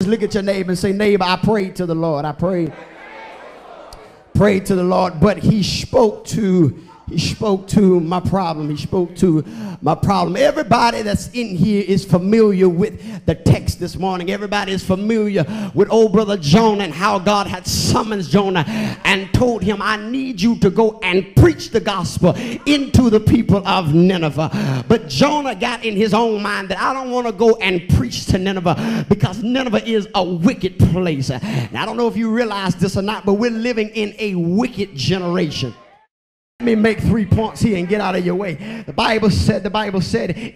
Look at your neighbor and say, neighbor, I prayed to the Lord. I prayed to the Lord, but he spoke to my problem. He spoke to my problem. Everybody that's in here is familiar with the text this morning. Everybody is familiar with old brother Jonah and how God had summoned Jonah and told him, I need you to go and preach the gospel into the people of Nineveh. But Jonah got in his own mind that I don't want to go and preach to Nineveh because Nineveh is a wicked place. Now, I don't know if you realize this or not, but we're living in a wicked generation. Let me make 3 points here and get out of your way. The Bible said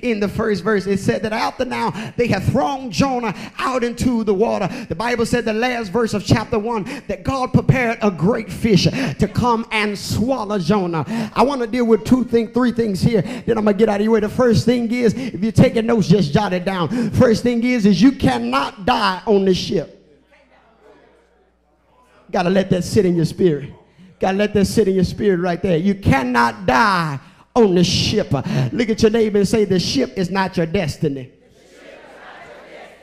in the first verse, it said that after now they have thrown Jonah out into the water. The Bible said the last verse of chapter 1 that God prepared a great fish to come and swallow Jonah. I want to deal with three things here. Then I'm going to get out of your way. The first thing is, if you're taking notes, just jot it down. First thing is you cannot die on the ship. Got to let that sit in your spirit. Gotta let that sit in your spirit right there. You cannot die on the ship. Look at your neighbor and say, the ship is not your destiny.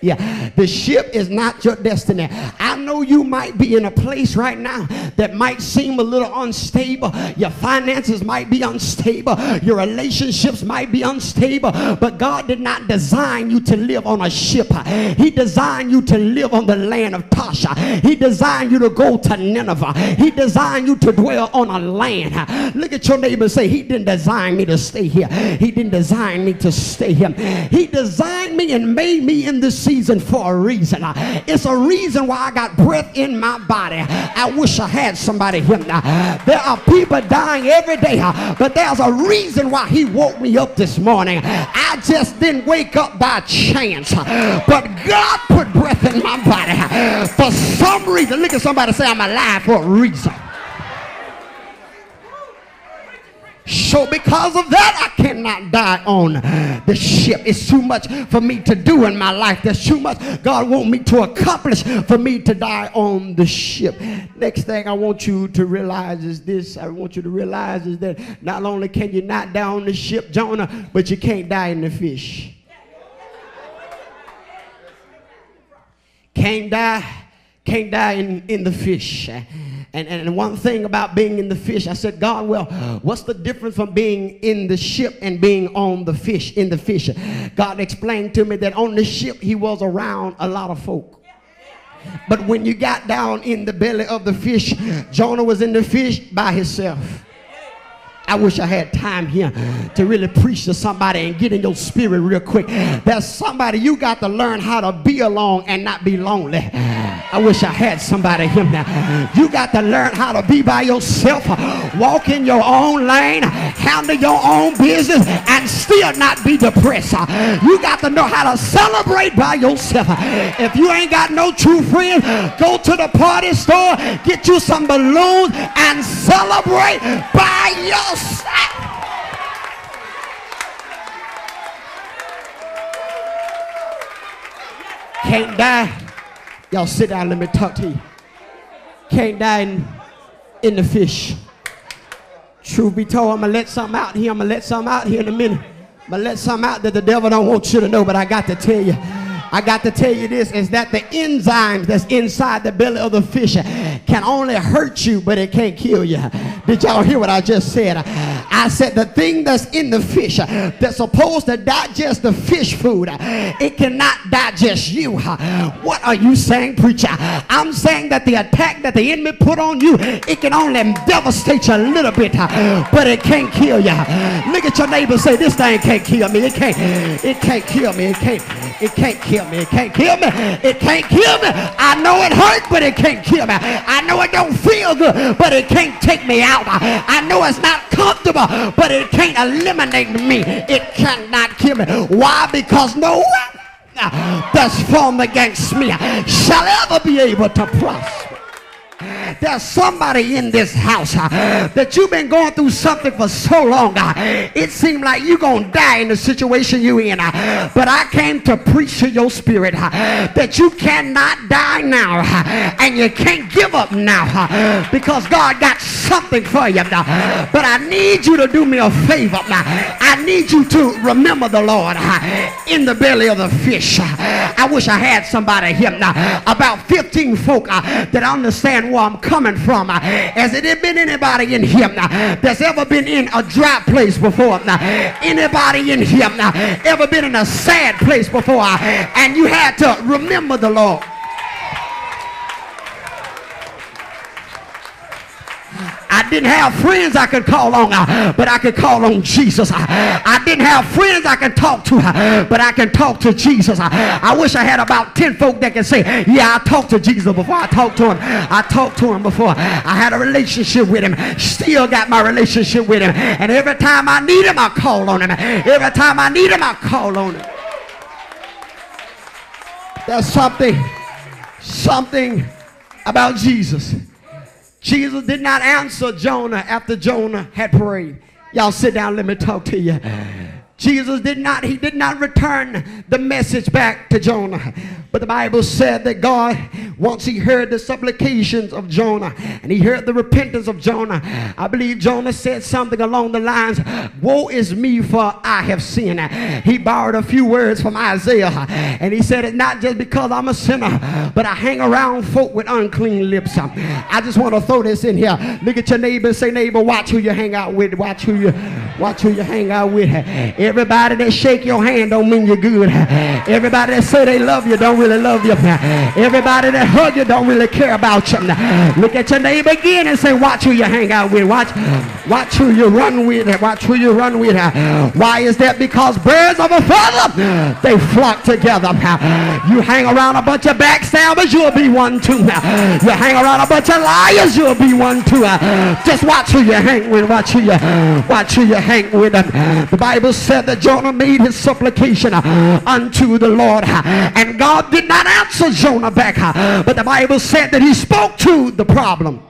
Yeah, the ship is not your destiny. I know you might be in a place right now that might seem a little unstable. Your finances might be unstable. Your relationships might be unstable. But God did not design you to live on a ship. He designed you to live on the land of Tasha. He designed you to go to Nineveh. He designed you to dwell on a land. Look at your neighbor and say, he didn't design me to stay here. He didn't design me to stay here. He designed me and made me in this season for a reason. It's a reason why I got breath in my body. I wish I had somebody here now. There are people dying every day, but there's a reason why he woke me up this morning. I just didn't wake up by chance, but God put breath in my body for some reason. Look at somebody say, I'm alive for a reason. So because of that, I cannot die on the ship. It's too much for me to do in my life. There's too much God wants me to accomplish for me to die on the ship. Next thing I want you to realize is this. I want you to realize is that not only can you not die on the ship, Jonah, but you can't die in the fish. Can't die in the fish. And one thing about being in the fish, I said, God, well, what's the difference from being in the ship and being on the fish, in the fish? God explained to me that on the ship, he was around a lot of folk. But when you got down in the belly of the fish, Jonah was in the fish by himself. I wish I had time here to really preach to somebody and get in your spirit real quick. There's somebody you got to learn how to be alone and not be lonely. I wish I had somebody here now. You got to learn how to be by yourself, walk in your own lane, handle your own business, and still not be depressed. You got to know how to celebrate by yourself. If you ain't got no true friends, go to the party store, get you some balloons, and celebrate by yourself. Can't die. Y'all sit down, let me talk to you. Can't die in the fish. Truth be told, I'm going to let something out here. I'm going to let something out here in a minute. I'm going to let something out that the devil don't want you to know, but I got to tell you. I got to tell you this, is that the enzymes that's inside the belly of the fish can only hurt you, but it can't kill you. Did y'all hear what I just said? I said the thing that's in the fish that's supposed to digest the fish food, it cannot digest you. What are you saying, preacher? I'm saying that the attack that the enemy put on you, it can only devastate you a little bit, but it can't kill you. Look at your neighbor, say, this thing can't kill me. It can't kill me. It can't kill me. It can't kill me. It can't kill me. I know it hurt, but it can't kill me. I know it don't feel good, but it can't take me out. I know it's not comfortable, but it can't eliminate me. It cannot kill me. Why? Because no weapon that's formed against me shall ever be able to prosper. There's somebody in this house that you've been going through something for so long. It seemed like you're going to die in the situation you're in. But I came to preach to your spirit that you cannot die now and you can't give up now because God got something for you now. But I need you to do me a favor now. I need you to remember the Lord in the belly of the fish. I wish I had somebody here now. About 15 folk that understand where I'm coming from. Has it been anybody in here that's ever been in a dry place before? Anybody in here ever been in a sad place before and you had to remember the Lord? I didn't have friends I could call on, but I could call on Jesus. I didn't have friends I could talk to, but I can talk to Jesus. I wish I had about 10 folk that can say, yeah, I talked to Jesus before. I talked to him. I talked to him before. I had a relationship with him. Still got my relationship with him. And every time I need him, I call on him. Every time I need him, I call on him. There's something about Jesus. Jesus did not answer Jonah after Jonah had prayed. Y'all sit down, let me talk to you. Jesus did not return the message back to Jonah. But the Bible said that God, once he heard the supplications of Jonah and he heard the repentance of Jonah, I believe Jonah said something along the lines, woe is me, for I have sinned. He borrowed a few words from Isaiah and he said, it's not just because I'm a sinner, but I hang around folk with unclean lips. I just want to throw this in here. Look at your neighbor and say, neighbor, watch who you hang out with. Watch who you hang out with. Everybody that shake your hand don't mean you're good. Everybody that say they love you don't really love you. Everybody that hug you don't really care about you. Look at your neighbor again and say, watch who you hang out with. Watch who you run with. Watch who you run with. Why is that? Because birds of a feather, they flock together. You hang around a bunch of backstabbers, you'll be one too. You hang around a bunch of liars, you'll be one too. Just watch who you hang with. Watch who you hang with. The Bible said that Jonah made his supplication unto the Lord, and God did not answer Jonah back, but the Bible said that he spoke to the problem.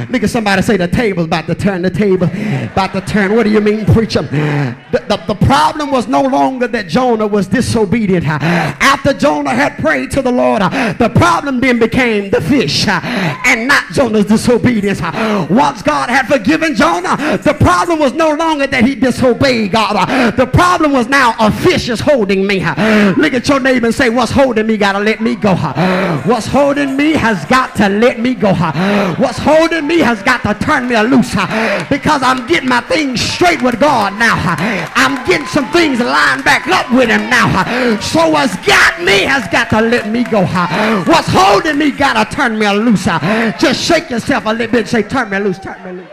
Look at somebody say, the table's about to turn. The table about to turn. What do you mean, preacher? The problem was no longer that Jonah was disobedient. After Jonah had prayed to the Lord, the problem then became the fish and not Jonah's disobedience. Once God had forgiven Jonah, the problem was no longer that he disobeyed God. The problem was now a fish is holding me. Look at your neighbor and say, what's holding me gotta let me go. What's holding me has got to let me go. What's holding me has got to turn me loose, because I'm getting my things straight with God now. I'm getting some things lined back up with him now. So what's got me has got to let me go. What's holding me got to turn me loose. Just shake yourself a little bit and say, turn me loose, turn me loose.